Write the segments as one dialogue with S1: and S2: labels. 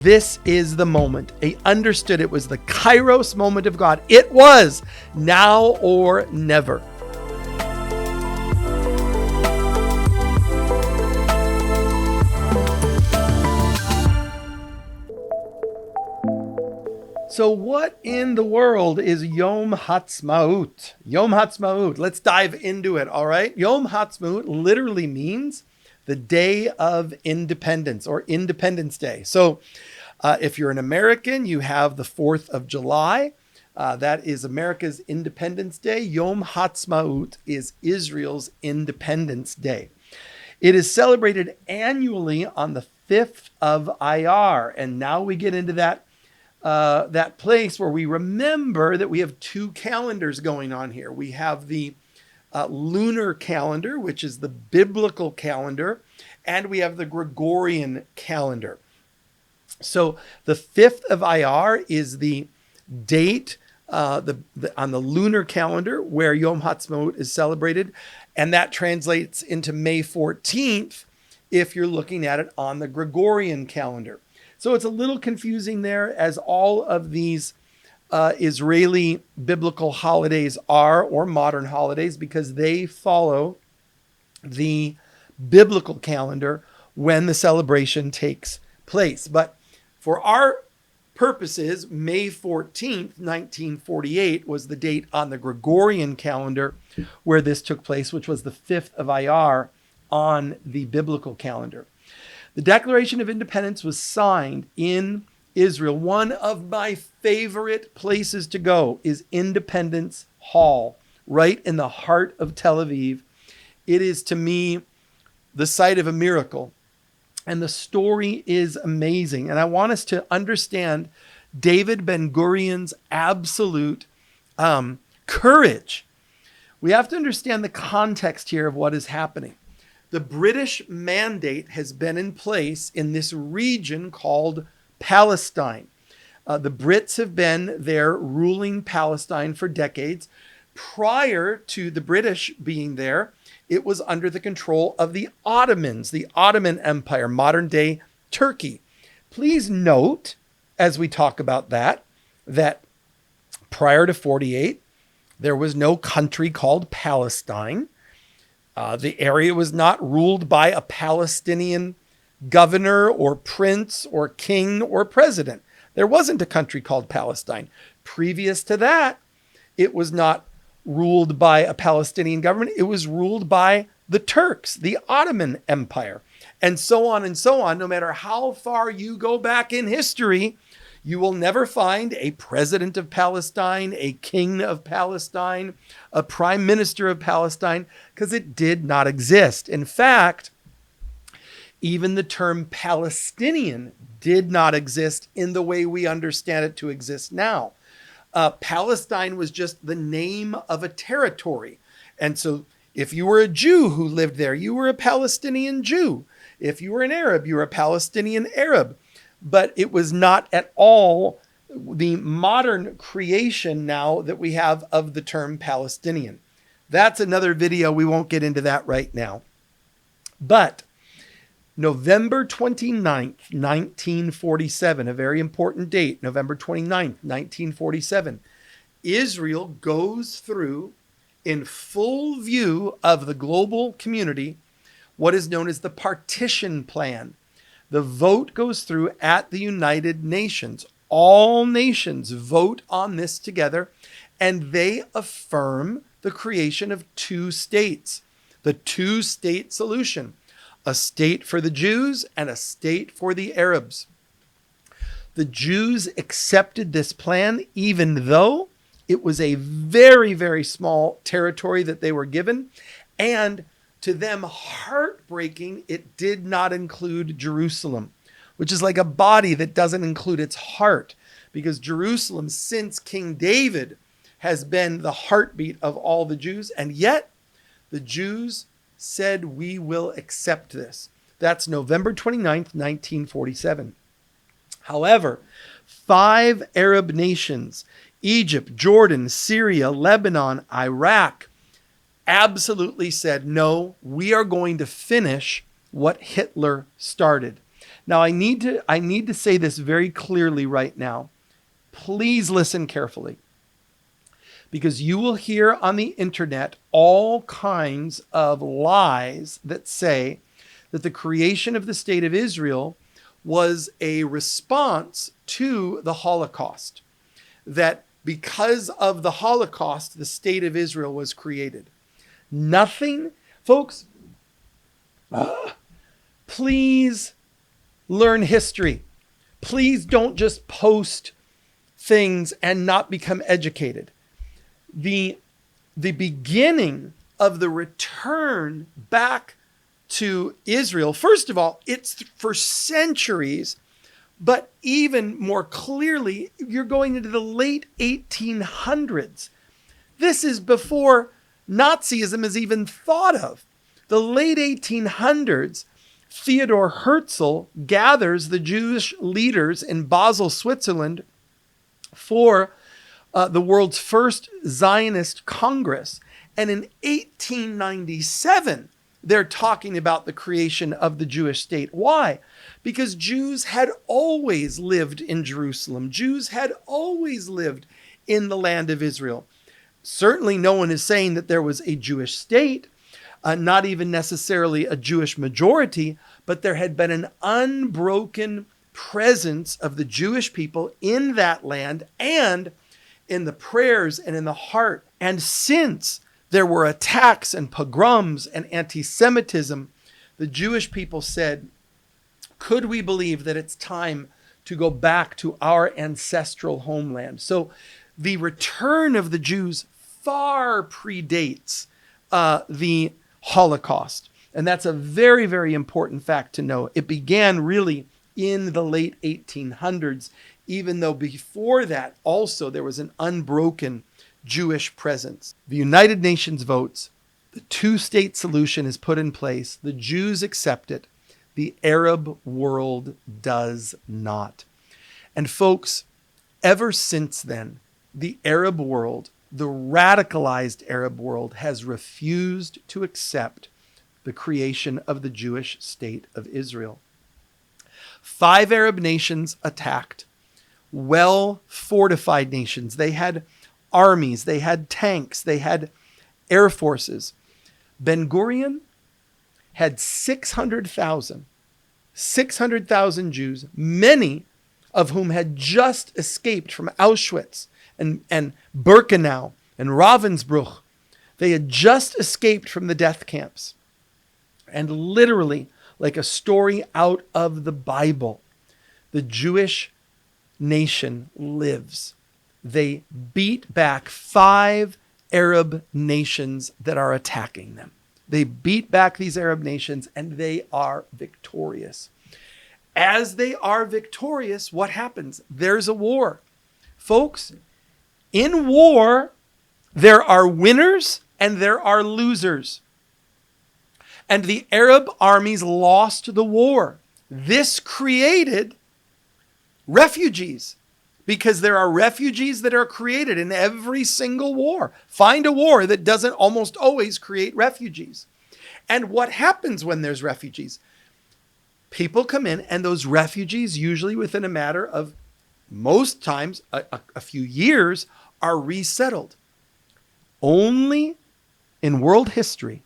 S1: This is the moment. They understood it was the Kairos moment of God. It was now or never. So what in the world is Yom Ha'atzmaut? Yom Ha'atzmaut. Let's dive into it, all right? Yom Ha'atzmaut literally means the Day of Independence or Independence Day. So if you're an American, you have the 4th of July. That is America's Independence Day. Yom Ha'atzmaut is Israel's Independence Day. It is celebrated annually on the 5th of Iyar. And now we get into that place where we remember that we have two calendars going on here. We have the lunar calendar, which is the biblical calendar, and we have the Gregorian calendar. So the 5th of Iyar is the date on the lunar calendar where Yom Ha'atzmaut is celebrated, and that translates into May 14th if you're looking at it on the Gregorian calendar. So it's a little confusing there, as all of these Israeli biblical holidays are, or modern holidays, because they follow the biblical calendar when the celebration takes place. But for our purposes, May 14th, 1948 was the date on the Gregorian calendar where this took place, which was the 5th of Iyar on the biblical calendar. The Declaration of Independence was signed in Israel. One of my favorite places to go is Independence Hall, right in the heart of Tel Aviv. It is, to me, the site of a miracle. And the story is amazing. And I want us to understand David Ben-Gurion's absolute courage. We have to understand the context here of what is happening. The British mandate has been in place in this region called Palestine. The Brits have been there ruling Palestine for decades. Prior to the British being there, it was under the control of the Ottomans, the Ottoman Empire, modern day Turkey. Please note, as we talk about that prior to 48, there was no country called Palestine. The area was not ruled by a Palestinian governor or prince or king or president. There wasn't a country called Palestine. Previous to that, it was not ruled by a Palestinian government. It was ruled by the Turks, the Ottoman Empire, and so on and so on. No matter how far you go back in history, you will never find a president of Palestine, a king of Palestine, a prime minister of Palestine, because it did not exist. In fact, even the term Palestinian did not exist in the way we understand it to exist now. Palestine was just the name of a territory. And so if you were a Jew who lived there, you were a Palestinian Jew. If you were an Arab, you were a Palestinian Arab. But it was not at all the modern creation now that we have of the term Palestinian. That's another video. We won't get into that right now. But November 29th, 1947, a very important date, November 29th, 1947, Israel goes through, in full view of the global community, what is known as the Partition Plan. The vote goes through at the United Nations. All nations vote on this together, and they affirm the creation of two states, the two-state solution. A state for the Jews and a state for the Arabs. The Jews accepted this plan, even though it was a very, very small territory that they were given. And to them, heartbreaking, it did not include Jerusalem, which is like a body that doesn't include its heart, because Jerusalem, since King David, has been the heartbeat of all the Jews. And yet the Jews said, we will accept this. That's November 29th, 1947. However, 5 Arab nations, Egypt, Jordan, Syria, Lebanon, Iraq, absolutely said, no, we are going to finish what Hitler started. Now, I need to say this very clearly right now. Please listen carefully, because you will hear on the internet all kinds of lies that say that the creation of the state of Israel was a response to the Holocaust, that because of the Holocaust, the state of Israel was created. Nothing, folks, please learn history. Please don't just post things and not become educated. The beginning of the return back to Israel, first of all, it's for centuries, but even more clearly, you're going into the late 1800s. This is before Nazism is even thought of. The late 1800s, Theodor Herzl gathers the Jewish leaders in Basel, Switzerland, for the world's first Zionist Congress. And in 1897, they're talking about the creation of the Jewish state. Why? Because Jews had always lived in Jerusalem. Jews had always lived in the land of Israel. Certainly no one is saying that there was a Jewish state, not even necessarily a Jewish majority, but there had been an unbroken presence of the Jewish people in that land and in the prayers and in the heart. And since there were attacks and pogroms and anti-Semitism, the Jewish people said, could we believe that it's time to go back to our ancestral homeland? So the return of the Jews far predates the Holocaust. And that's a very, very important fact to know. It began really in the late 1800s, even though before that also there was an unbroken Jewish presence. The United Nations votes, the two-state solution is put in place, the Jews accept it, the Arab world does not. And folks, ever since then, the Arab world, the radicalized Arab world, has refused to accept the creation of the Jewish state of Israel. 5 Arab nations attacked, well-fortified nations. They had armies, they had tanks, they had air forces. Ben Gurion had 600,000 Jews, many of whom had just escaped from Auschwitz and Birkenau and Ravensbrück. They had just escaped from the death camps. And literally, like a story out of the Bible, the Jewish nation lives. They beat back 5 Arab nations that are attacking them. They beat back these Arab nations and they are victorious. As they are victorious, what happens? There's a war. Folks, in war, there are winners and there are losers. And the Arab armies lost the war. This created refugees, because there are refugees that are created in every single war. Find a war that doesn't almost always create refugees. And what happens when there's refugees? People come in, and those refugees, usually within a matter of, most times, a few years, are resettled. Only in world history,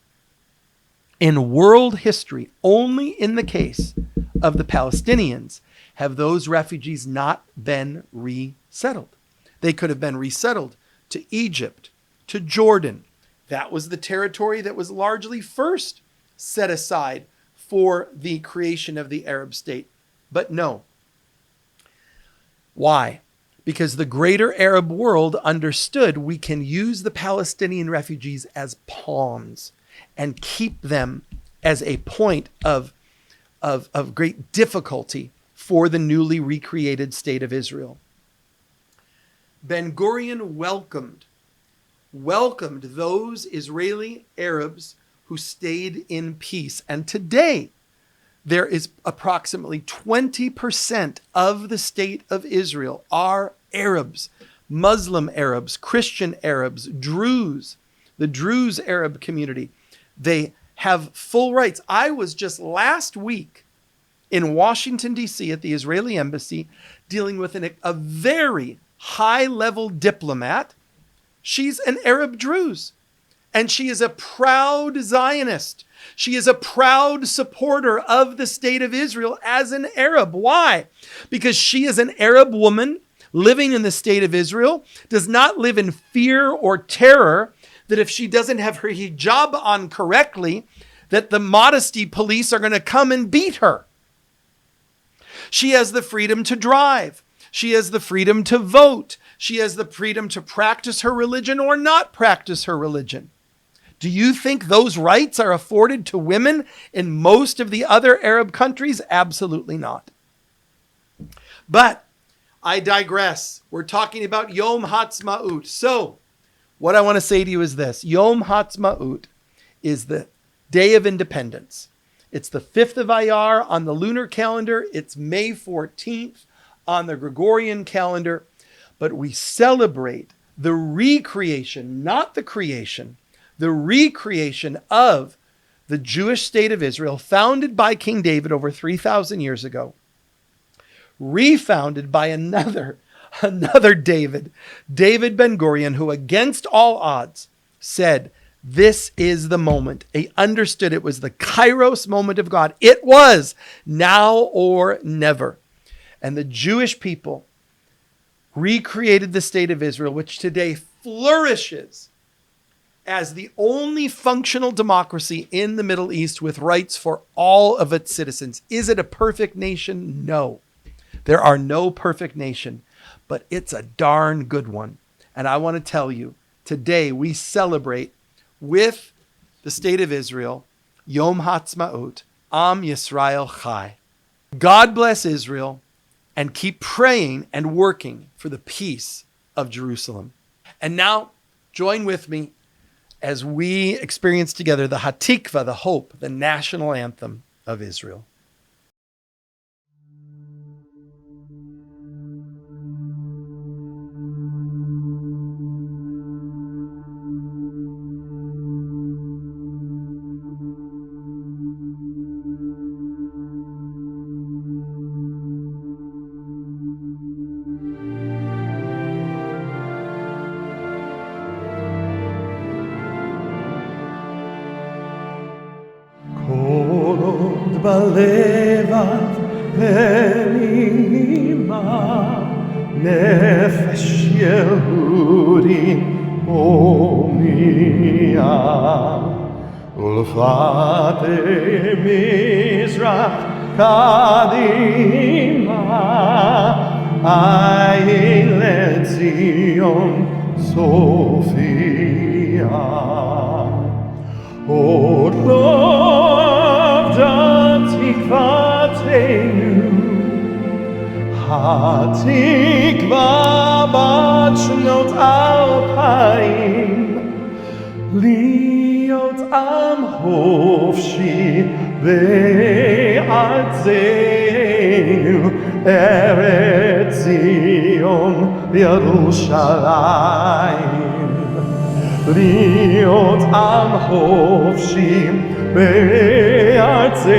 S1: only in the case of the Palestinians, have those refugees not been resettled. They could have been resettled to Egypt, to Jordan. That was the territory that was largely first set aside for the creation of the Arab state. But no. Why? Because the greater Arab world understood we can use the Palestinian refugees as pawns and keep them as a point of great difficulty for the newly recreated state of Israel. Ben Gurion welcomed those Israeli Arabs who stayed in peace. And today, there is approximately 20% of the state of Israel are Arabs, Muslim Arabs, Christian Arabs, Druze, the Druze Arab community. They have full rights. I was just last week in Washington, D.C. at the Israeli embassy, dealing with a very high-level diplomat. She's an Arab Druze, and she is a proud Zionist. She is a proud supporter of the state of Israel as an Arab. Why? Because she is an Arab woman living in the state of Israel, does not live in fear or terror that if she doesn't have her hijab on correctly, that the modesty police are going to come and beat her. She has the freedom to drive. She has the freedom to vote. She has the freedom to practice her religion or not practice her religion. Do you think those rights are afforded to women in most of the other Arab countries? Absolutely not. But I digress. We're talking about Yom Ha'atzmaut. So what I want to say to you is this. Yom Ha'atzmaut is the Day of Independence. It's the 5th of Iyar on the lunar calendar. It's May 14th on the Gregorian calendar. But we celebrate the recreation, not the creation, the recreation of the Jewish state of Israel, founded by King David over 3,000 years ago, refounded by another David Ben-Gurion, who against all odds said, this is the moment. He understood it was the Kairos moment of God. It was now or never. And the Jewish people recreated the state of Israel, which today flourishes as the only functional democracy in the Middle East with rights for all of its citizens. Is it a perfect nation? No. There are no perfect nation, but it's a darn good one. And I want to tell you, today we celebrate with the state of Israel, Yom Ha'atzmaut, Am Yisrael Chai. God bless Israel, and keep praying and working for the peace of Jerusalem. And now, join with me as we experience together the Hatikvah, the hope, the national anthem of Israel.
S2: בלבד ונימה נפש יהודי הומייה ולפתי מזרח קדימה עין לציון סופיה עוד לא תקוותנו, התקווה בת שנות 2000, להיות עם חופשי בארצנו, ארץ ציון ירושלים. להיות עם חופשי בארצנו,